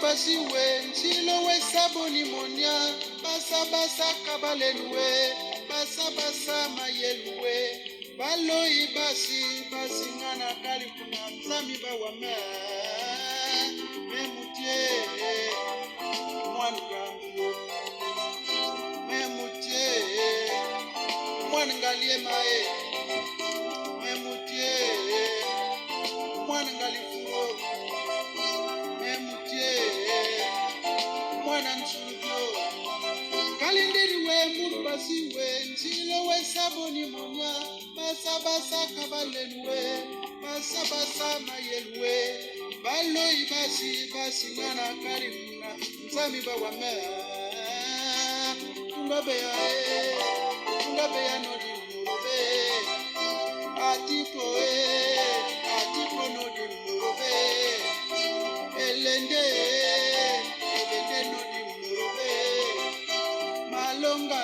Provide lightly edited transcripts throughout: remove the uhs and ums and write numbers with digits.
basi we ntilo we saboni monia basa basa kabalenwe basa basa mayelwe baloi basi basi ngana kali kuna mzami bawame memutie mwangambu memutie mwangalie mae memutie mwangalifuro memutie mwana nsujo kalindiri we murubasi we ntilo we saboni monya basa basa kabalenwe basa basa mayelwe baloi basi basi ngana karimuna nzami bawame tungabe ya nodi murube atipo nodi murube elende nodi murube malonga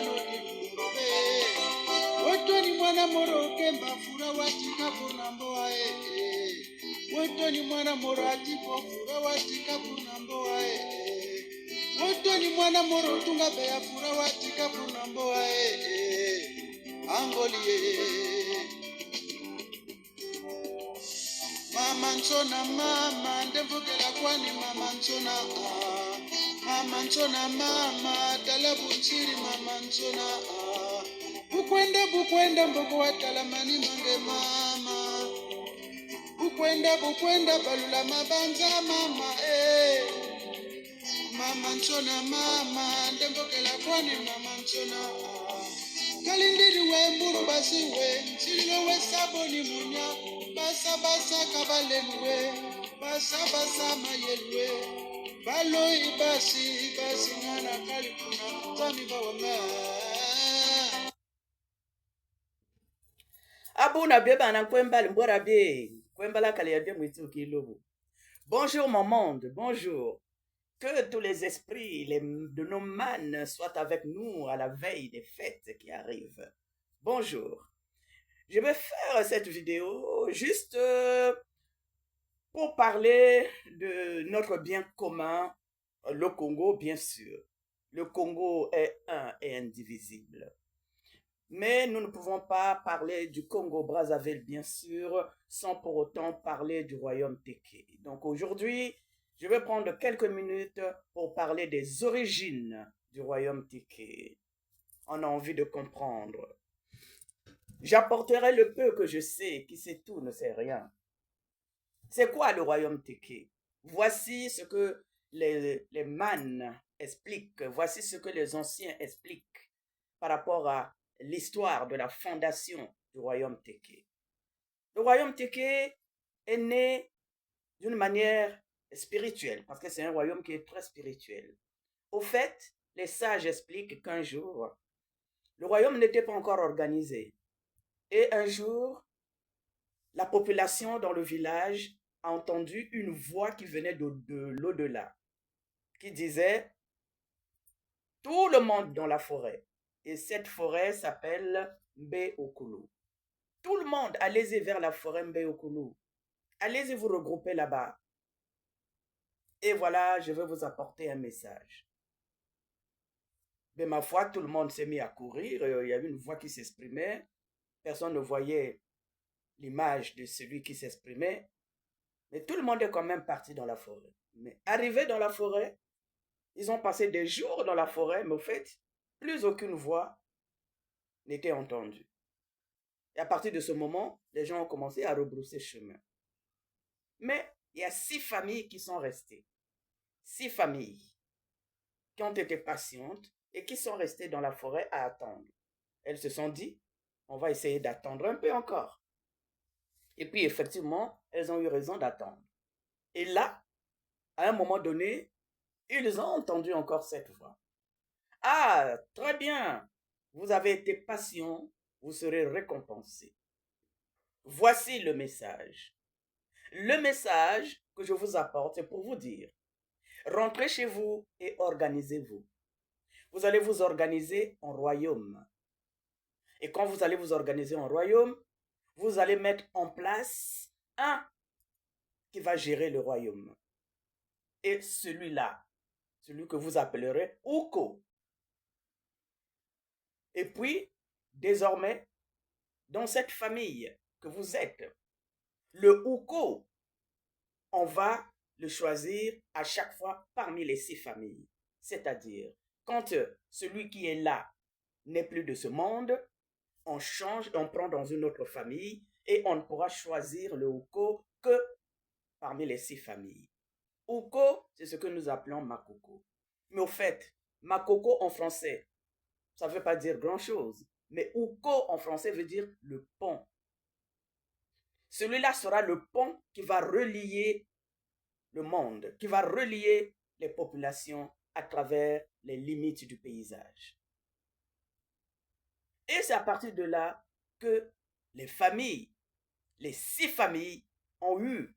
nodi murube wotoni mwana moro kemba fura watika bunambo ae wotoni mwana moro atipo fura watika bunambo ae wotoni mwana moro tunga beya fura watika bunambo ae angolie mama nsona mama ndevukela kwani mama nsona mama talabunchiri mama nsona bukwenda mboko watalamani mange mama bukwenda balula mabanza mama mama nsona mama ndevukela kwani mama nsona kalindiri we mburu basi we ntilo we saboni munya basa basa kabalenwe basa basa mayelwe baloi basi basi ngana kalikuna zami bawama abuna beba na kwemba mbora be kwemba la kale ya bien mwitu kilobo. Bonjour mon monde, bonjour. Que tous les esprits de nos mânes soient avec nous à la veille des fêtes qui arrivent. Bonjour. Je vais faire cette vidéo juste pour parler de notre bien commun, le Congo, bien sûr. Le Congo est un et indivisible. Mais nous ne pouvons pas parler du Congo-Brazzaville, bien sûr, sans pour autant parler du royaume Téké. Donc aujourd'hui, je vais prendre quelques minutes pour parler des origines du royaume Téké. On a envie de comprendre. J'apporterai le peu que je sais, qui sait tout ne sait rien. C'est quoi le royaume Téké? Voici ce que les mânes expliquent, voici ce que les anciens expliquent par rapport à l'histoire de la fondation du royaume Téké. Le royaume Téké est né d'une manière spirituelle, parce que c'est un royaume qui est très spirituel. Au fait, les sages expliquent qu'un jour, le royaume n'était pas encore organisé. Et un jour, la population dans le village a entendu une voix qui venait de l'au-delà, qui disait « Tout le monde dans la forêt ». Et cette forêt s'appelle Mbe-Okulu. Tout le monde, allez-y vers la forêt Mbe-Okulu. Allez-y vous regrouper là-bas. Et voilà, je vais vous apporter un message. Mais ma foi, tout le monde s'est mis à courir. Il y avait une voix qui s'exprimait. Personne ne voyait l'image de celui qui s'exprimait. Mais tout le monde est quand même parti dans la forêt. Mais arrivé dans la forêt, ils ont passé des jours dans la forêt, mais au fait, plus aucune voix n'était entendue. Et à partir de ce moment, les gens ont commencé à rebrousser chemin. Mais il y a 6 familles qui sont restées. 6 familles qui ont été patientes et qui sont restées dans la forêt à attendre. Elles se sont dit, on va essayer d'attendre un peu encore. Et puis effectivement, elles ont eu raison d'attendre. Et là, à un moment donné, ils ont entendu encore cette voix. Ah, très bien, vous avez été patient, vous serez récompensés. Voici le message. Le message que je vous apporte, c'est pour vous dire, rentrez chez vous et organisez-vous. Vous allez vous organiser en royaume. Et quand vous allez vous organiser en royaume, vous allez mettre en place un qui va gérer le royaume. et celui-là, celui que vous appellerez Uko. Et puis, désormais, dans cette famille que vous êtes, le Uko, on va le choisir à chaque fois parmi les 6 familles. C'est-à-dire, quand celui qui est là n'est plus de ce monde, on change, on prend dans une autre famille et on ne pourra choisir le Uko que parmi les 6 familles. Uko, c'est ce que nous appelons Makoko. Mais au fait, Makoko en français, ça ne veut pas dire grand-chose. Mais Uko en français veut dire le pont. Celui-là sera le pont qui va relier le monde, qui va relier les populations à travers les limites du paysage. Et c'est à partir de là que les familles, les 6 familles, ont eu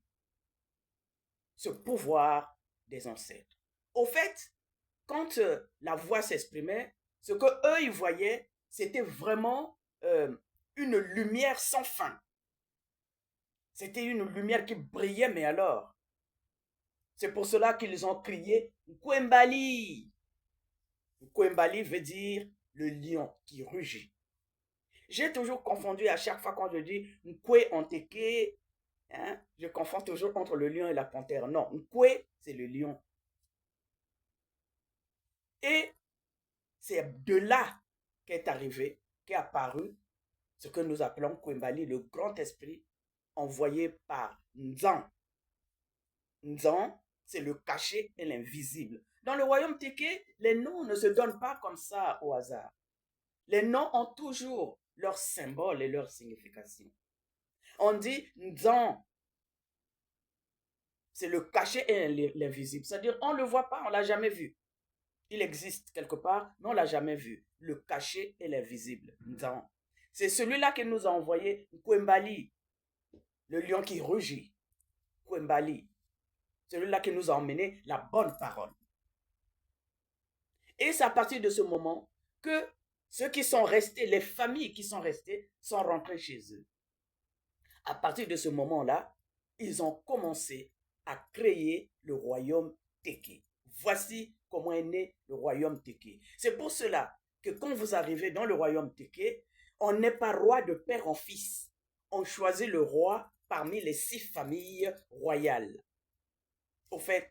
ce pouvoir des ancêtres. Au fait, quand la voix s'exprimait, ce que eux ils voyaient, c'était vraiment une lumière sans fin. C'était une lumière qui brillait, mais alors, c'est pour cela qu'ils ont crié Nkwembali. Nkwembali veut dire le lion qui rugit. J'ai toujours confondu à chaque fois quand je dis Nkwe Onteke, hein, je confonds toujours entre le lion et la panthère. Non, Nkwe, c'est le lion. Et c'est de là qu'est arrivé, qu'est apparu ce que nous appelons Nkwembali, le grand esprit envoyé par Nzan. Nzan, c'est le caché et l'invisible. Dans le royaume Teke, les noms ne se donnent pas comme ça au hasard. Les noms ont toujours leur symbole et leur signification. On dit Nzan, c'est le caché et l'invisible. C'est-à-dire, on ne le voit pas, on ne l'a jamais vu. Il existe quelque part, mais on ne l'a jamais vu. Le caché et l'invisible. Nzan. C'est celui-là qui nous a envoyé Nkwembali, le lion qui rugit. Nkwembali. Celui-là qui nous a emmené la bonne parole. Et c'est à partir de ce moment que ceux qui sont restés, les familles qui sont restées, sont rentrées chez eux. À partir de ce moment-là, ils ont commencé à créer le royaume Teke. Voici comment est né le royaume Teke. C'est pour cela que quand vous arrivez dans le royaume Teke, on n'est pas roi de père en fils. On choisit le roi parmi les 6 familles royales. Au fait,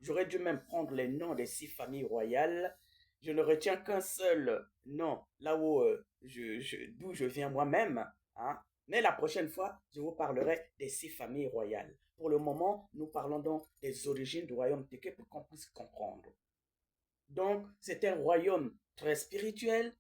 j'aurais dû même prendre les noms des 6 familles royales. Je ne retiens qu'un seul nom, là où d'où je viens moi-même. Hein? Mais la prochaine fois, je vous parlerai des 6 familles royales. Pour le moment, nous parlons donc des origines du royaume Teke pour qu'on puisse comprendre. Donc, c'est un royaume très spirituel.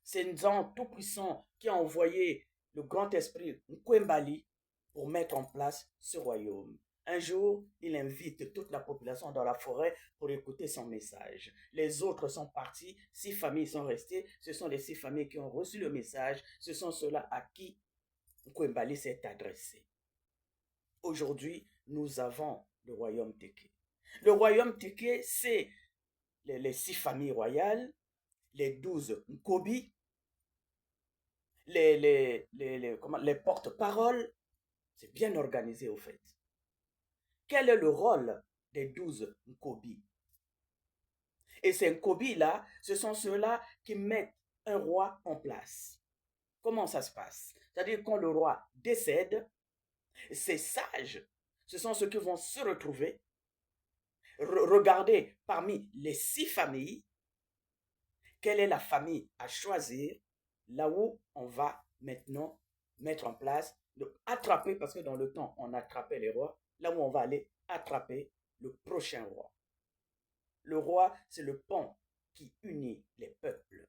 C'est Nzan tout-puissant qui a envoyé le grand esprit Nkwembali pour mettre en place ce royaume. Un jour, il invite toute la population dans la forêt pour écouter son message. Les autres sont partis, 6 familles sont restées. Ce sont les 6 familles qui ont reçu le message. Ce sont ceux-là à qui Nkwembali s'est adressé. Aujourd'hui, nous avons le royaume Teke. Le royaume Teke, c'est les 6 familles royales, les 12 Nkobi, les porte-paroles. C'est bien organisé au fait. Quel est le rôle des 12 Nkobi? Et ces Nkobi-là, ce sont ceux-là qui mettent un roi en place. Comment ça se passe? C'est-à-dire quand le roi décède, ces sages, ce sont ceux qui vont se retrouver, regarder parmi les 6 familles, quelle est la famille à choisir, là où on va maintenant mettre en place, attraper, parce que dans le temps, on attrapait les rois, là où on va aller attraper le prochain roi. Le roi, c'est le pont qui unit les peuples.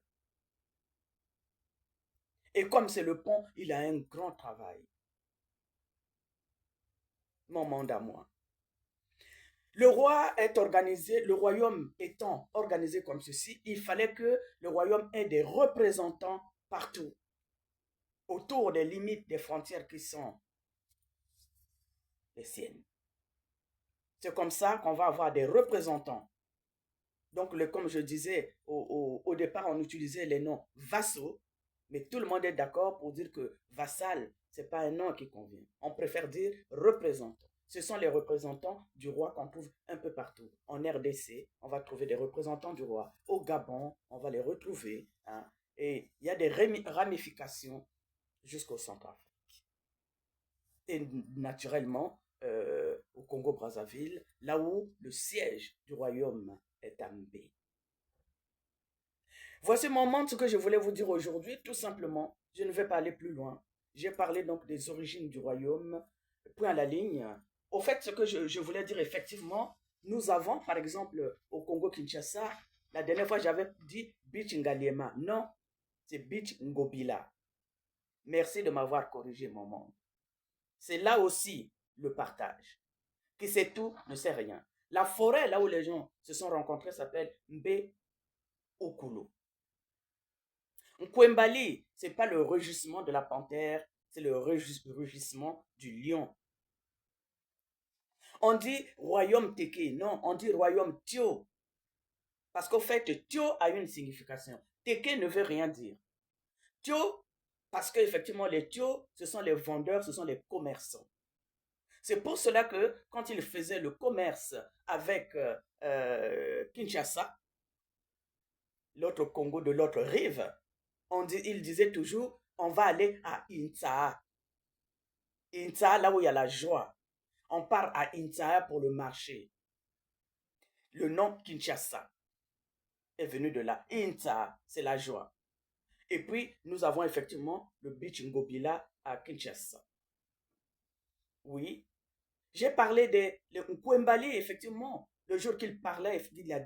Et comme c'est le pont, il a un grand travail. Mon mandat à moi. Le roi est organisé, le royaume étant organisé comme ceci, il fallait que le royaume ait des représentants partout, autour des limites des frontières qui sont les siennes. C'est comme ça qu'on va avoir des représentants. Donc, comme je disais, au départ, on utilisait les noms vassaux, mais tout le monde est d'accord pour dire que vassal, ce n'est pas un nom qui convient. On préfère dire représentant. ce sont les représentants du roi qu'on trouve un peu partout. En RDC, on va trouver des représentants du roi. Au Gabon, on va les retrouver. Hein. Et il y a des ramifications jusqu'au Centrafrique. Et naturellement, au Congo-Brazzaville, là où le siège du royaume est à Mbé. Voici mon monde, ce que je voulais vous dire aujourd'hui. Tout simplement, je ne vais pas aller plus loin. J'ai parlé donc des origines du royaume, point à la ligne. Au fait, ce que je voulais dire, effectivement, nous avons, par exemple, au Congo-Kinshasa, la dernière fois, j'avais dit Beach Ngaliema. Non, c'est Beach Ngobila. Merci de m'avoir corrigé, mon monde. C'est là aussi le partage. Qui sait tout ne sait rien. La forêt, là où les gens se sont rencontrés, s'appelle Mbe Okulu. Nkwembali, ce n'est pas le rugissement de la panthère, c'est le rugissement du lion. On dit royaume Teke, non, on dit royaume Tio. Parce qu'au fait, Tio a une signification. Teke ne veut rien dire. Tio, parce qu'effectivement, les Tio, ce sont les vendeurs, ce sont les commerçants. C'est pour cela que quand ils faisaient le commerce avec Kinshasa, l'autre Congo de l'autre rive, il disait toujours, on va aller à Intaa. Intaa, là où il y a la joie. On part à Intaa pour le marché. Le nom Kinshasa est venu de là. Intaa, c'est la joie. Et puis, nous avons effectivement le Beach Ngobila à Kinshasa. Oui. J'ai parlé de Nkwembali, effectivement. Le jour qu'il parlait, il a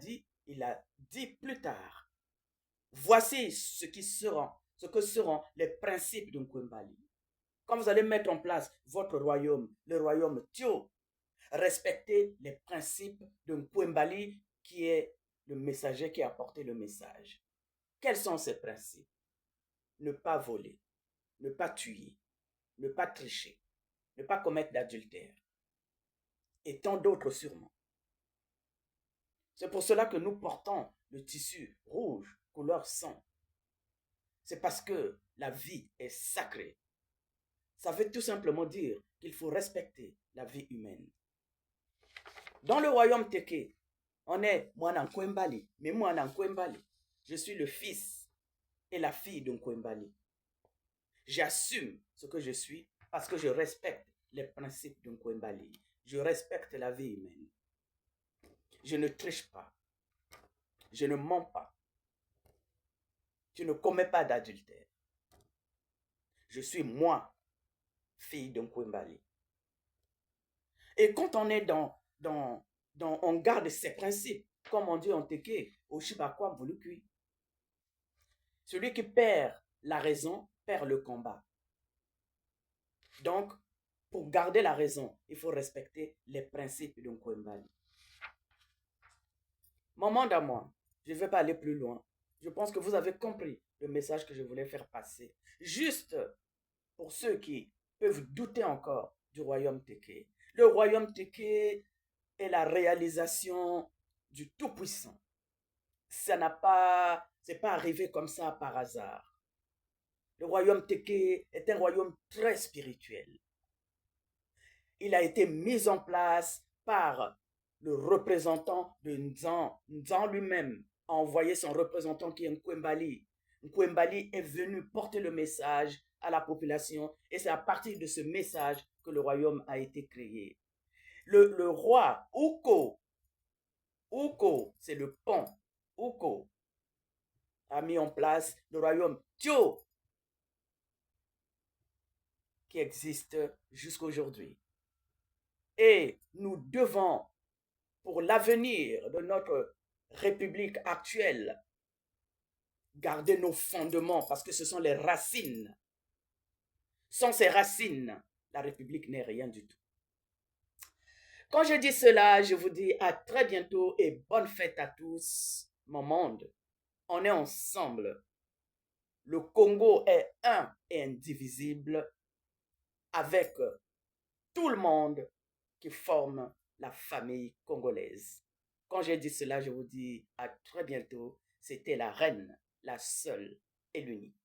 dit plus tard. Voici ce que seront les principes de Nkwembali. Quand vous allez mettre en place votre royaume, le royaume Tio, respectez les principes de Nkwembali qui est le messager qui a apporté le message. Quels sont ces principes? Ne pas voler, ne pas tuer, ne pas tricher, ne pas commettre d'adultère et tant d'autres sûrement. C'est pour cela que nous portons le tissu rouge, couleur sang. C'est parce que la vie est sacrée. Ça veut tout simplement dire qu'il faut respecter la vie humaine. Dans le royaume Teke, on est Mwana Nkwembali, mais Mwana Nkwembali, je suis le fils et la fille de Nkwembali. J'assume ce que je suis parce que je respecte les principes de Nkwembali. Je respecte la vie humaine. Je ne triche pas. Je ne mens pas. Je ne commets pas d'adultère. Je suis moi, fille de Nkwembali. Et quand on est on garde ces principes, comme on dit en Teke, au Shibakwa Mbulukui. Celui qui perd la raison perd le combat. Donc, pour garder la raison, il faut respecter les principes de Nkwembali. Maman à moi, je ne vais pas aller plus loin. Je pense que vous avez compris le message que je voulais faire passer. Juste pour ceux qui peuvent douter encore du royaume Teke. Le royaume Teke est la réalisation du Tout-Puissant. C'est pas arrivé comme ça par hasard. Le royaume Teke est un royaume très spirituel. Il a été mis en place par le représentant de Nzan. Nzan lui-même a envoyé son représentant qui est Nkwembali. Nkwembali est venu porter le message à la population et c'est à partir de ce message que le royaume a été créé. Le roi Uko, c'est le pont, Uko, a mis en place le royaume Tio qui existe jusqu'aujourd'hui. Et nous devons, pour l'avenir de notre République actuelle, garder nos fondements parce que ce sont les racines. Sans ces racines, la République n'est rien du tout. Quand je dis cela, je vous dis à très bientôt et bonne fête à tous, mon monde. On est ensemble. Le Congo est un et indivisible avec tout le monde qui forme la famille congolaise. Quand j'ai dit cela, je vous dis à très bientôt. C'était la reine, la seule et l'unique.